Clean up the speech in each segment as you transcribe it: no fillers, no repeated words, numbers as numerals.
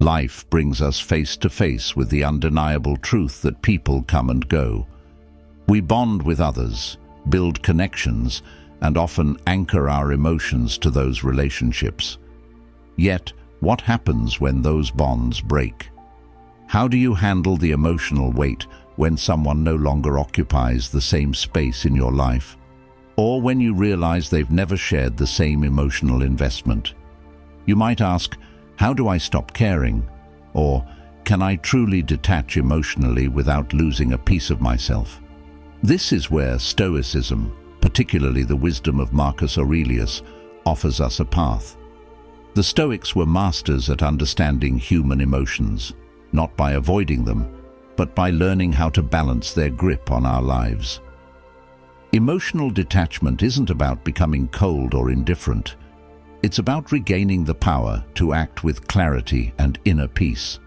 Life brings us face to face with the undeniable truth that people come and go. We bond with others, build connections, and often anchor our emotions to those relationships. Yet, what happens when those bonds break? How do you handle the emotional weight when someone no longer occupies the same space in your life? Or when you realize they've never shared the same emotional investment? You might ask, how do I stop caring? Or, can I truly detach emotionally without losing a piece of myself? This is where Stoicism, particularly the wisdom of Marcus Aurelius, offers us a path. The Stoics were masters at understanding human emotions, not by avoiding them, but by learning how to balance their grip on our lives. Emotional detachment isn't about becoming cold or indifferent. It's about regaining the power to act with clarity and inner peace.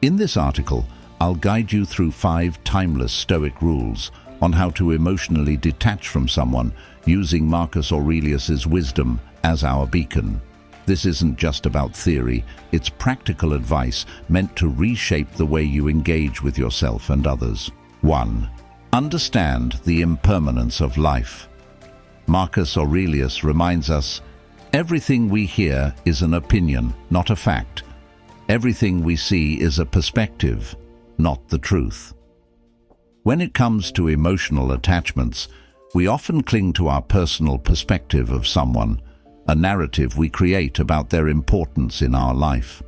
In this article, I'll guide you through 5 timeless Stoic rules on how to emotionally detach from someone using Marcus Aurelius's wisdom as our beacon. This isn't just about theory, it's practical advice meant to reshape the way you engage with yourself and others. 1. Understand the impermanence of life. Marcus Aurelius reminds us, everything we hear is an opinion, not a fact. Everything we see is a perspective, not the truth. When it comes to emotional attachments, we often cling to our personal perspective of someone, a narrative we create about their importance in our life.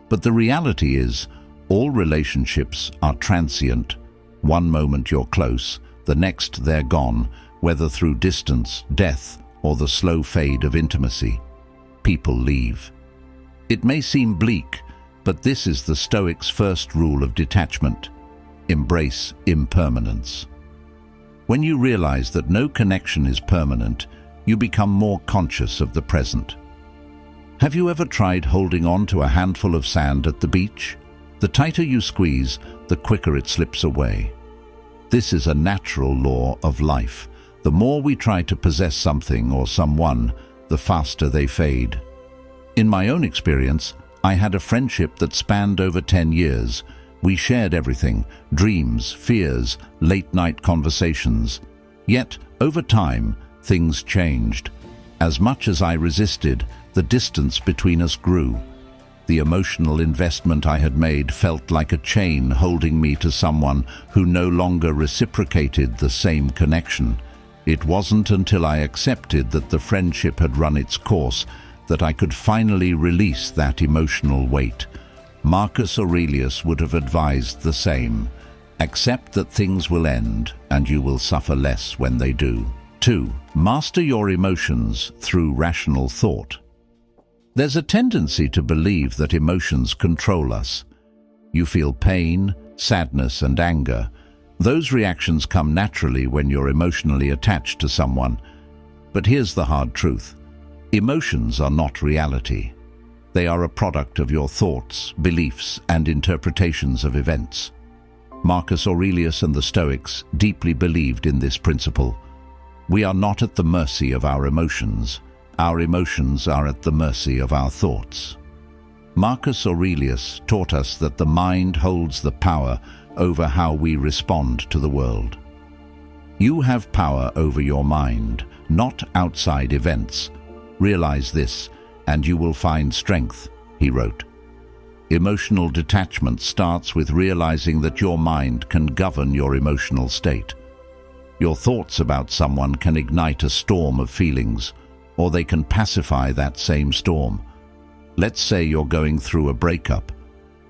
But the reality is, all relationships are transient. One moment you're close, the next they're gone, whether through distance, death, or the slow fade of intimacy. People leave. It may seem bleak, but this is the Stoics' first rule of detachment. Embrace impermanence. When you realize that no connection is permanent, you become more conscious of the present. Have you ever tried holding on to a handful of sand at the beach? The tighter you squeeze, the quicker it slips away. This is a natural law of life. The more we try to possess something or someone, the faster they fade. In my own experience, I had a friendship that spanned over 10 years. We shared everything, dreams, fears, late-night conversations. Yet, over time, things changed. As much as I resisted, the distance between us grew. The emotional investment I had made felt like a chain holding me to someone who no longer reciprocated the same connection. It wasn't until I accepted that the friendship had run its course that I could finally release that emotional weight. Marcus Aurelius would have advised the same. Accept that things will end, and you will suffer less when they do. 2. Master your emotions through rational thought. There's a tendency to believe that emotions control us. You feel pain, sadness, and anger. Those reactions come naturally when you're emotionally attached to someone. But here's the hard truth. Emotions are not reality. They are a product of your thoughts, beliefs, and interpretations of events. Marcus Aurelius and the Stoics deeply believed in this principle. We are not at the mercy of our emotions. Our emotions are at the mercy of our thoughts. Marcus Aurelius taught us that the mind holds the power over how we respond to the world. You have power over your mind, not outside events. Realize this, and you will find strength, he wrote. Emotional detachment starts with realizing that your mind can govern your emotional state. Your thoughts about someone can ignite a storm of feelings, or they can pacify that same storm. Let's say you're going through a breakup.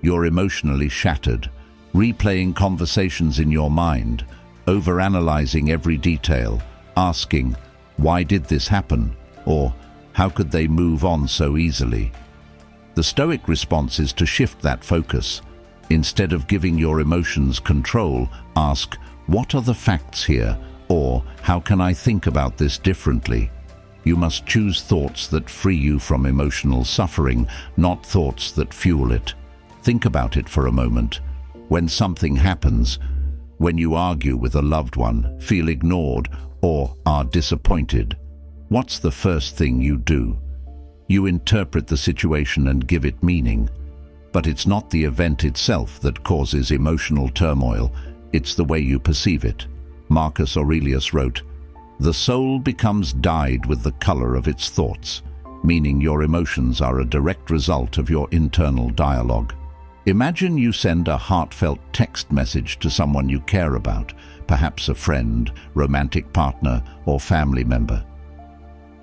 You're emotionally shattered, replaying conversations in your mind, overanalyzing every detail, asking, "Why did this happen?" or "How could they move on so easily?" The Stoic response is to shift that focus. Instead of giving your emotions control, ask, "What are the facts here?" or "How can I think about this differently?" You must choose thoughts that free you from emotional suffering, not thoughts that fuel it. Think about it for a moment. When something happens, when you argue with a loved one, feel ignored, or are disappointed, what's the first thing you do? You interpret the situation and give it meaning. But it's not the event itself that causes emotional turmoil, it's the way you perceive it. Marcus Aurelius wrote, "The soul becomes dyed with the color of its thoughts," meaning your emotions are a direct result of your internal dialogue. Imagine you send a heartfelt text message to someone you care about, perhaps a friend, romantic partner, or family member.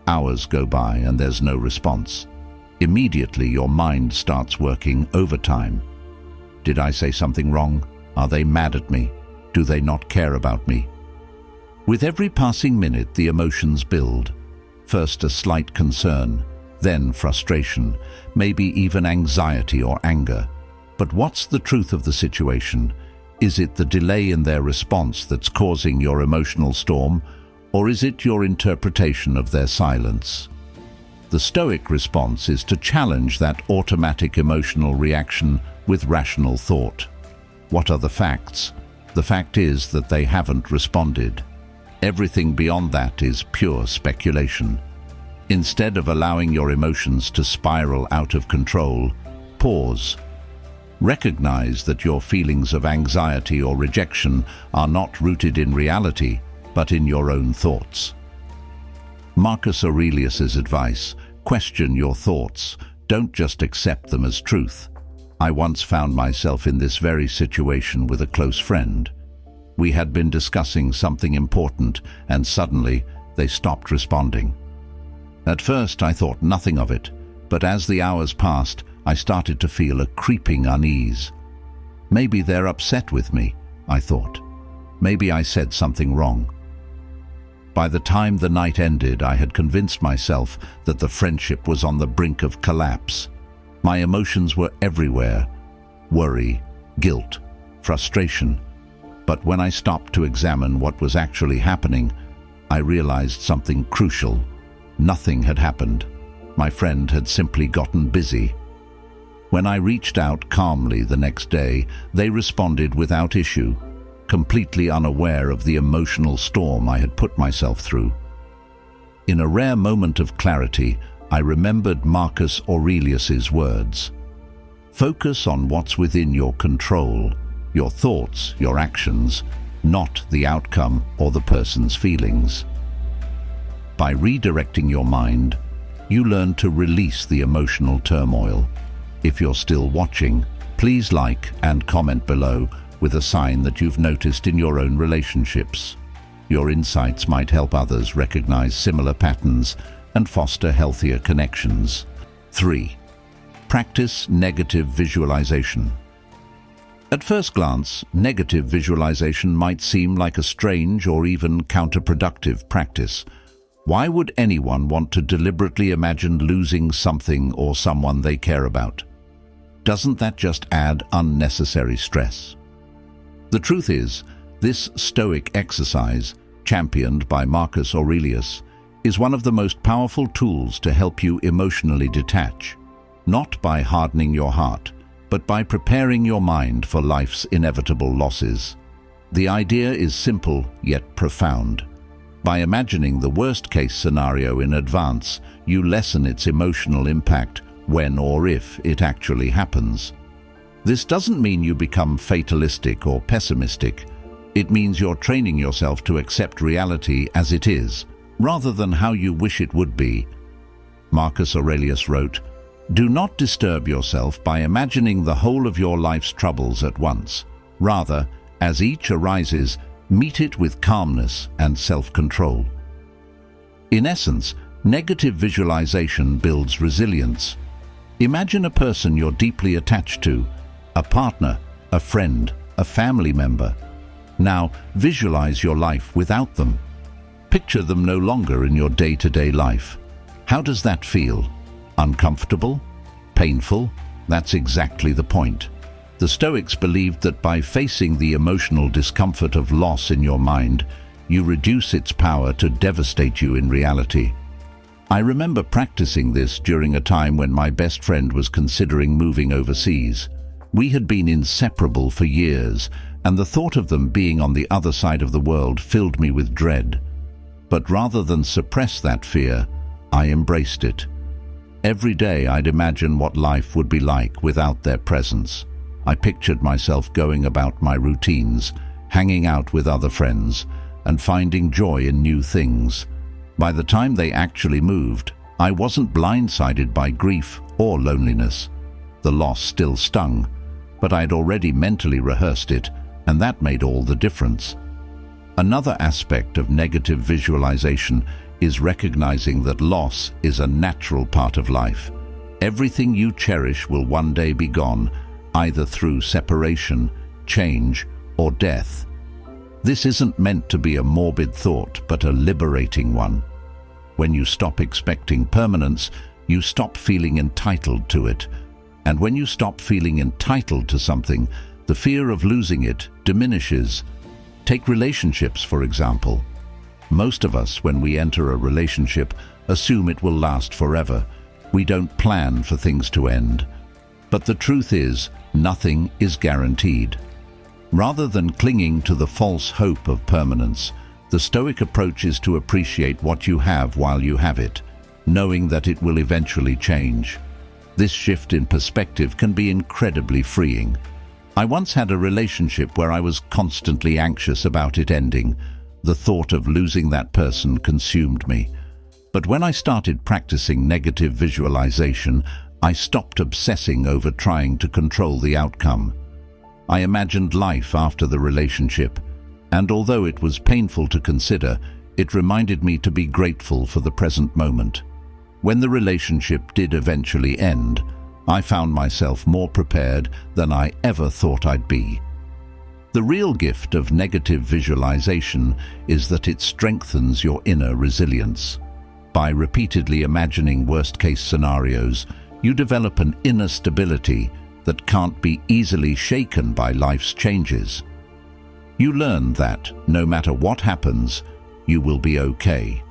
Hours go by and there's no response. Immediately your mind starts working overtime. Did I say something wrong? Are they mad at me? Do they not care about me? With every passing minute, the emotions build. First a slight concern, then frustration, maybe even anxiety or anger. But what's the truth of the situation? Is it the delay in their response that's causing your emotional storm, or is it your interpretation of their silence? The Stoic response is to challenge that automatic emotional reaction with rational thought. What are the facts? The fact is that they haven't responded. Everything beyond that is pure speculation. Instead of allowing your emotions to spiral out of control, pause. Recognize that your feelings of anxiety or rejection are not rooted in reality, but in your own thoughts. Marcus Aurelius's advice: question your thoughts, don't just accept them as truth. I once found myself in this very situation with a close friend. We had been discussing something important, and suddenly they stopped responding. At first I thought nothing of it, but as the hours passed, I started to feel a creeping unease. Maybe they're upset with me, I thought. Maybe I said something wrong. By the time the night ended, I had convinced myself that the friendship was on the brink of collapse. My emotions were everywhere: worry, guilt, frustration. But when I stopped to examine what was actually happening, I realized something crucial. Nothing had happened. My friend had simply gotten busy. When I reached out calmly the next day, they responded without issue, completely unaware of the emotional storm I had put myself through. In a rare moment of clarity, I remembered Marcus Aurelius's words. Focus on what's within your control, your thoughts, your actions, not the outcome or the person's feelings. By redirecting your mind, you learn to release the emotional turmoil. If you're still watching, please like and comment below with a sign that you've noticed in your own relationships. Your insights might help others recognize similar patterns and foster healthier connections. 3. Practice negative visualization. At first glance, negative visualization might seem like a strange or even counterproductive practice. Why would anyone want to deliberately imagine losing something or someone they care about? Doesn't that just add unnecessary stress? The truth is, this Stoic exercise, championed by Marcus Aurelius, is one of the most powerful tools to help you emotionally detach, not by hardening your heart, but by preparing your mind for life's inevitable losses. The idea is simple yet profound. By imagining the worst-case scenario in advance, you lessen its emotional impact when or if it actually happens. This doesn't mean you become fatalistic or pessimistic. It means you're training yourself to accept reality as it is, rather than how you wish it would be. Marcus Aurelius wrote, "Do not disturb yourself by imagining the whole of your life's troubles at once. Rather, as each arises, meet it with calmness and self-control." In essence, negative visualization builds resilience. Imagine a person you're deeply attached to, a partner, a friend, a family member. Now, visualize your life without them. Picture them no longer in your day-to-day life. How does that feel? Uncomfortable? Painful? That's exactly the point. The Stoics believed that by facing the emotional discomfort of loss in your mind, you reduce its power to devastate you in reality. I remember practicing this during a time when my best friend was considering moving overseas. We had been inseparable for years, and the thought of them being on the other side of the world filled me with dread. But rather than suppress that fear, I embraced it. Every day I'd imagine what life would be like without their presence. I pictured myself going about my routines, hanging out with other friends, and finding joy in new things. By the time they actually moved, I wasn't blindsided by grief or loneliness. The loss still stung, but I'd already mentally rehearsed it, and that made all the difference. Another aspect of negative visualization is recognizing that loss is a natural part of life. Everything you cherish will one day be gone, either through separation, change, or death. This isn't meant to be a morbid thought, but a liberating one. When you stop expecting permanence, you stop feeling entitled to it. And when you stop feeling entitled to something, the fear of losing it diminishes. Take relationships, for example. Most of us, when we enter a relationship, assume it will last forever. We don't plan for things to end. But the truth is, nothing is guaranteed. Rather than clinging to the false hope of permanence, the Stoic approach is to appreciate what you have while you have it, knowing that it will eventually change. This shift in perspective can be incredibly freeing. I once had a relationship where I was constantly anxious about it ending. The thought of losing that person consumed me. But when I started practicing negative visualization, I stopped obsessing over trying to control the outcome. I imagined life after the relationship, and although it was painful to consider, it reminded me to be grateful for the present moment. When the relationship did eventually end, I found myself more prepared than I ever thought I'd be. The real gift of negative visualization is that it strengthens your inner resilience. By repeatedly imagining worst-case scenarios, you develop an inner stability that can't be easily shaken by life's changes. You learn that, no matter what happens, you will be okay.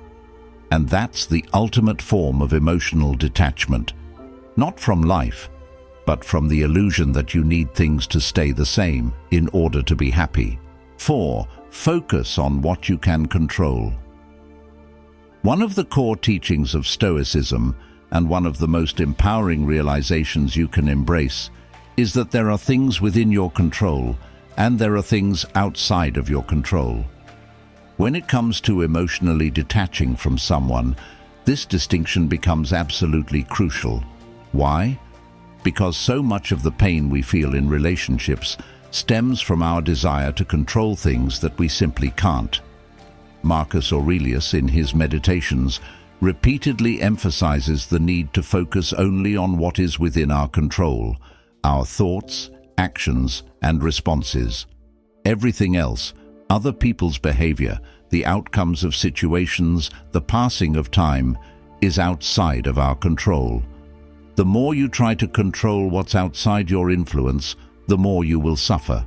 And that's the ultimate form of emotional detachment, not from life, but from the illusion that you need things to stay the same in order to be happy. 4. Focus on what you can control. One of the core teachings of Stoicism, and one of the most empowering realizations you can embrace, is that there are things within your control and there are things outside of your control. When it comes to emotionally detaching from someone, this distinction becomes absolutely crucial. Why? Because so much of the pain we feel in relationships stems from our desire to control things that we simply can't. Marcus Aurelius, in his Meditations, repeatedly emphasizes the need to focus only on what is within our control, our thoughts, actions, and responses. Everything else, other people's behavior, the outcomes of situations, the passing of time, is outside of our control. The more you try to control what's outside your influence, the more you will suffer.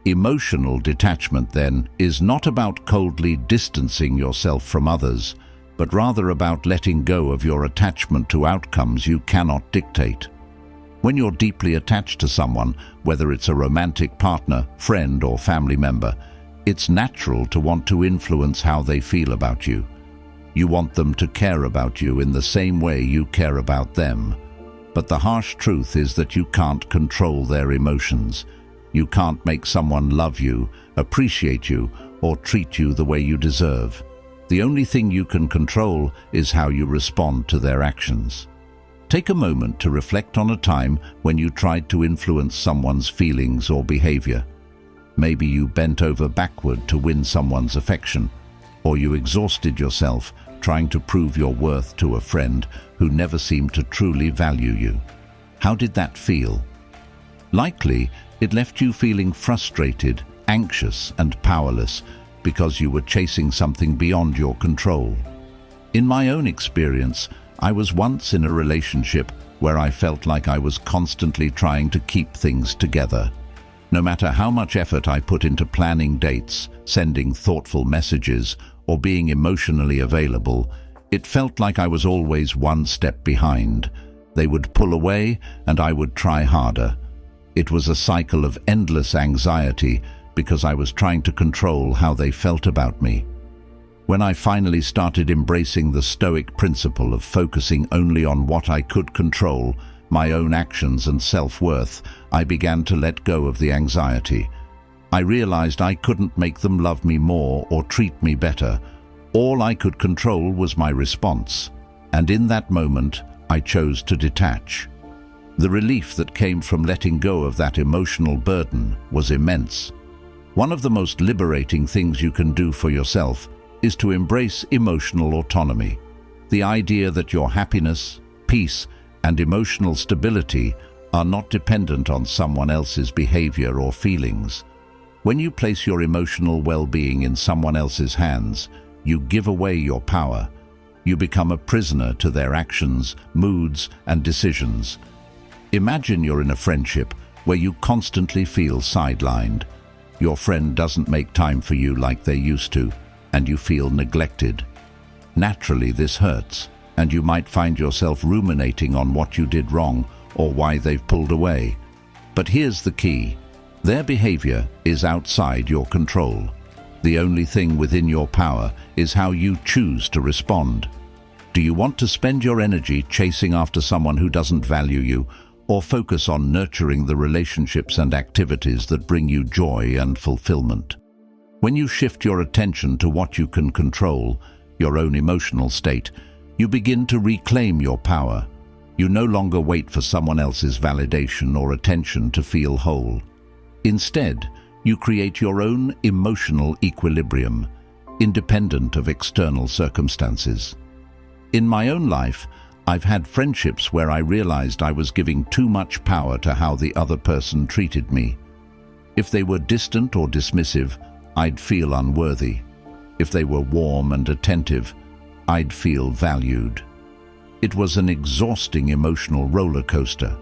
Emotional detachment, then, is not about coldly distancing yourself from others, but rather about letting go of your attachment to outcomes you cannot dictate. When you're deeply attached to someone, whether it's a romantic partner, friend, or family member, it's natural to want to influence how they feel about you. You want them to care about you in the same way you care about them. But the harsh truth is that you can't control their emotions. You can't make someone love you, appreciate you, or treat you the way you deserve. The only thing you can control is how you respond to their actions. Take a moment to reflect on a time when you tried to influence someone's feelings or behavior. Maybe you bent over backward to win someone's affection, or you exhausted yourself trying to prove your worth to a friend who never seemed to truly value you. How did that feel? Likely, it left you feeling frustrated, anxious, and powerless because you were chasing something beyond your control. In my own experience, I was once in a relationship where I felt like I was constantly trying to keep things together. No matter how much effort I put into planning dates, sending thoughtful messages, or being emotionally available, it felt like I was always one step behind. They would pull away, and I would try harder. It was a cycle of endless anxiety because I was trying to control how they felt about me. When I finally started embracing the Stoic principle of focusing only on what I could control, my own actions and self-worth, I began to let go of the anxiety. I realized I couldn't make them love me more or treat me better. All I could control was my response, and in that moment, I chose to detach. The relief that came from letting go of that emotional burden was immense. One of the most liberating things you can do for yourself is to embrace emotional autonomy. The idea that your happiness, peace, and emotional stability are not dependent on someone else's behavior or feelings. When you place your emotional well-being in someone else's hands, you give away your power. You become a prisoner to their actions, moods, and decisions. Imagine you're in a friendship where you constantly feel sidelined. Your friend doesn't make time for you like they used to, and you feel neglected. Naturally, this hurts, and you might find yourself ruminating on what you did wrong or why they've pulled away. But here's the key. Their behavior is outside your control. The only thing within your power is how you choose to respond. Do you want to spend your energy chasing after someone who doesn't value you, or focus on nurturing the relationships and activities that bring you joy and fulfillment? When you shift your attention to what you can control, your own emotional state, you begin to reclaim your power. You no longer wait for someone else's validation or attention to feel whole. Instead, you create your own emotional equilibrium, independent of external circumstances. In my own life, I've had friendships where I realized I was giving too much power to how the other person treated me. If they were distant or dismissive, I'd feel unworthy. If they were warm and attentive, I'd feel valued. It was an exhausting emotional roller coaster.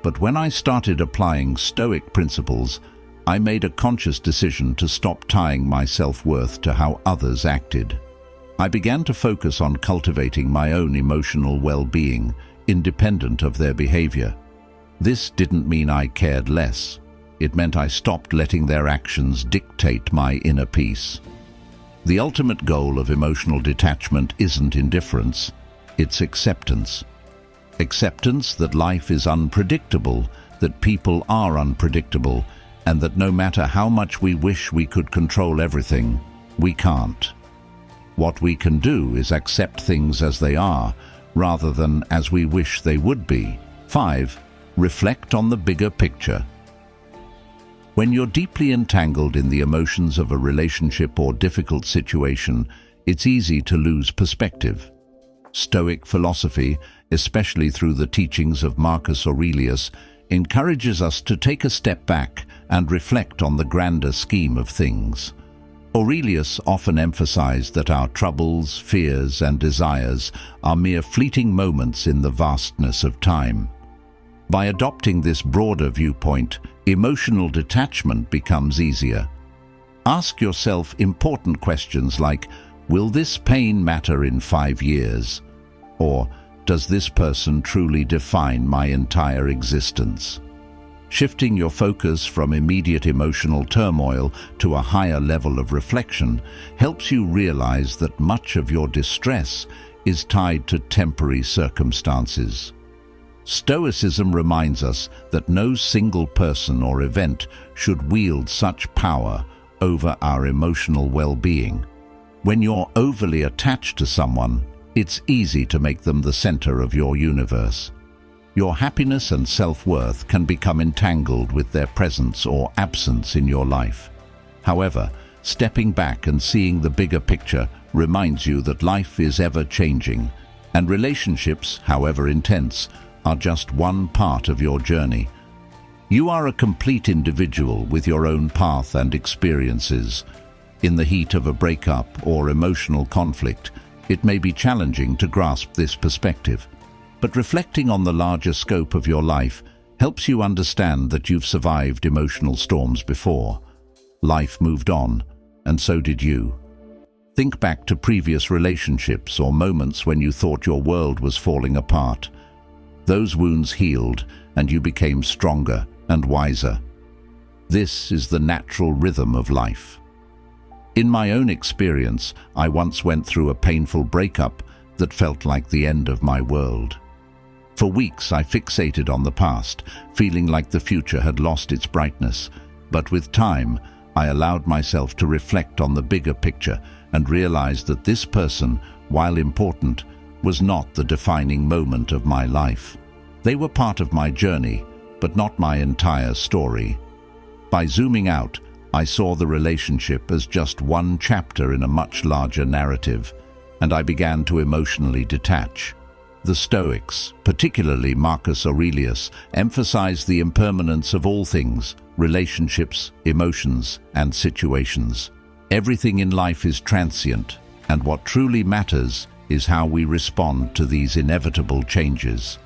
But when I started applying Stoic principles, I made a conscious decision to stop tying my self-worth to how others acted. I began to focus on cultivating my own emotional well-being, independent of their behavior. This didn't mean I cared less. It meant I stopped letting their actions dictate my inner peace. The ultimate goal of emotional detachment isn't indifference, it's acceptance. Acceptance that life is unpredictable, that people are unpredictable, and that no matter how much we wish we could control everything, we can't. What we can do is accept things as they are, rather than as we wish they would be. 5. Reflect on the bigger picture. When you're deeply entangled in the emotions of a relationship or difficult situation, it's easy to lose perspective. Stoic philosophy, especially through the teachings of Marcus Aurelius, encourages us to take a step back and reflect on the grander scheme of things. Aurelius often emphasized that our troubles, fears, and desires are mere fleeting moments in the vastness of time. By adopting this broader viewpoint, emotional detachment becomes easier. Ask yourself important questions like, will this pain matter in 5 years? Or, does this person truly define my entire existence? Shifting your focus from immediate emotional turmoil to a higher level of reflection helps you realize that much of your distress is tied to temporary circumstances. Stoicism reminds us that no single person or event should wield such power over our emotional well-being. When you're overly attached to someone, it's easy to make them the center of your universe. Your happiness and self-worth can become entangled with their presence or absence in your life. However, stepping back and seeing the bigger picture reminds you that life is ever-changing, and relationships, however intense, are just one part of your journey. You are a complete individual with your own path and experiences. In the heat of a breakup or emotional conflict, it may be challenging to grasp this perspective. But reflecting on the larger scope of your life helps you understand that you've survived emotional storms before. Life moved on, and so did you. Think back to previous relationships or moments when you thought your world was falling apart. Those wounds healed, and you became stronger and wiser. This is the natural rhythm of life. In my own experience, I once went through a painful breakup that felt like the end of my world. For weeks, I fixated on the past, feeling like the future had lost its brightness. But with time, I allowed myself to reflect on the bigger picture and realized that this person, while important, was not the defining moment of my life. They were part of my journey, but not my entire story. By zooming out, I saw the relationship as just one chapter in a much larger narrative, and I began to emotionally detach. The Stoics, particularly Marcus Aurelius, emphasized the impermanence of all things, relationships, emotions, and situations. Everything in life is transient, and what truly matters is how we respond to these inevitable changes.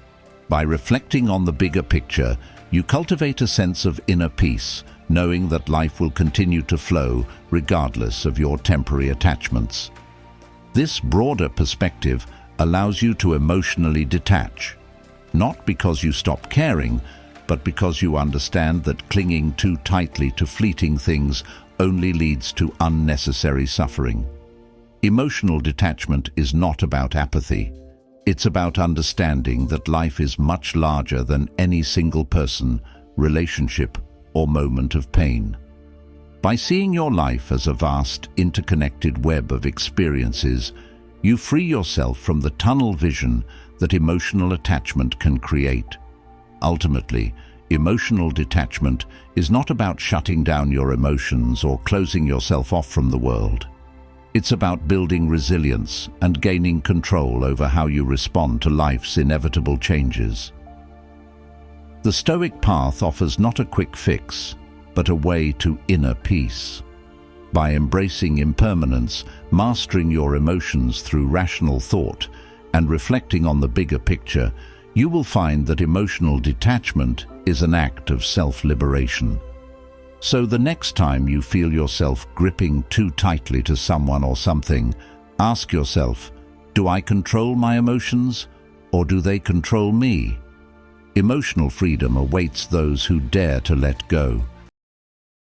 By reflecting on the bigger picture, you cultivate a sense of inner peace, knowing that life will continue to flow regardless of your temporary attachments. This broader perspective allows you to emotionally detach, not because you stop caring, but because you understand that clinging too tightly to fleeting things only leads to unnecessary suffering. Emotional detachment is not about apathy. It's about understanding that life is much larger than any single person, relationship, or moment of pain. By seeing your life as a vast, interconnected web of experiences, you free yourself from the tunnel vision that emotional attachment can create. Ultimately, emotional detachment is not about shutting down your emotions or closing yourself off from the world. It's about building resilience and gaining control over how you respond to life's inevitable changes. The Stoic path offers not a quick fix, but a way to inner peace. By embracing impermanence, mastering your emotions through rational thought, and reflecting on the bigger picture, you will find that emotional detachment is an act of self-liberation. So the next time you feel yourself gripping too tightly to someone or something, ask yourself, do I control my emotions, or do they control me? Emotional freedom awaits those who dare to let go.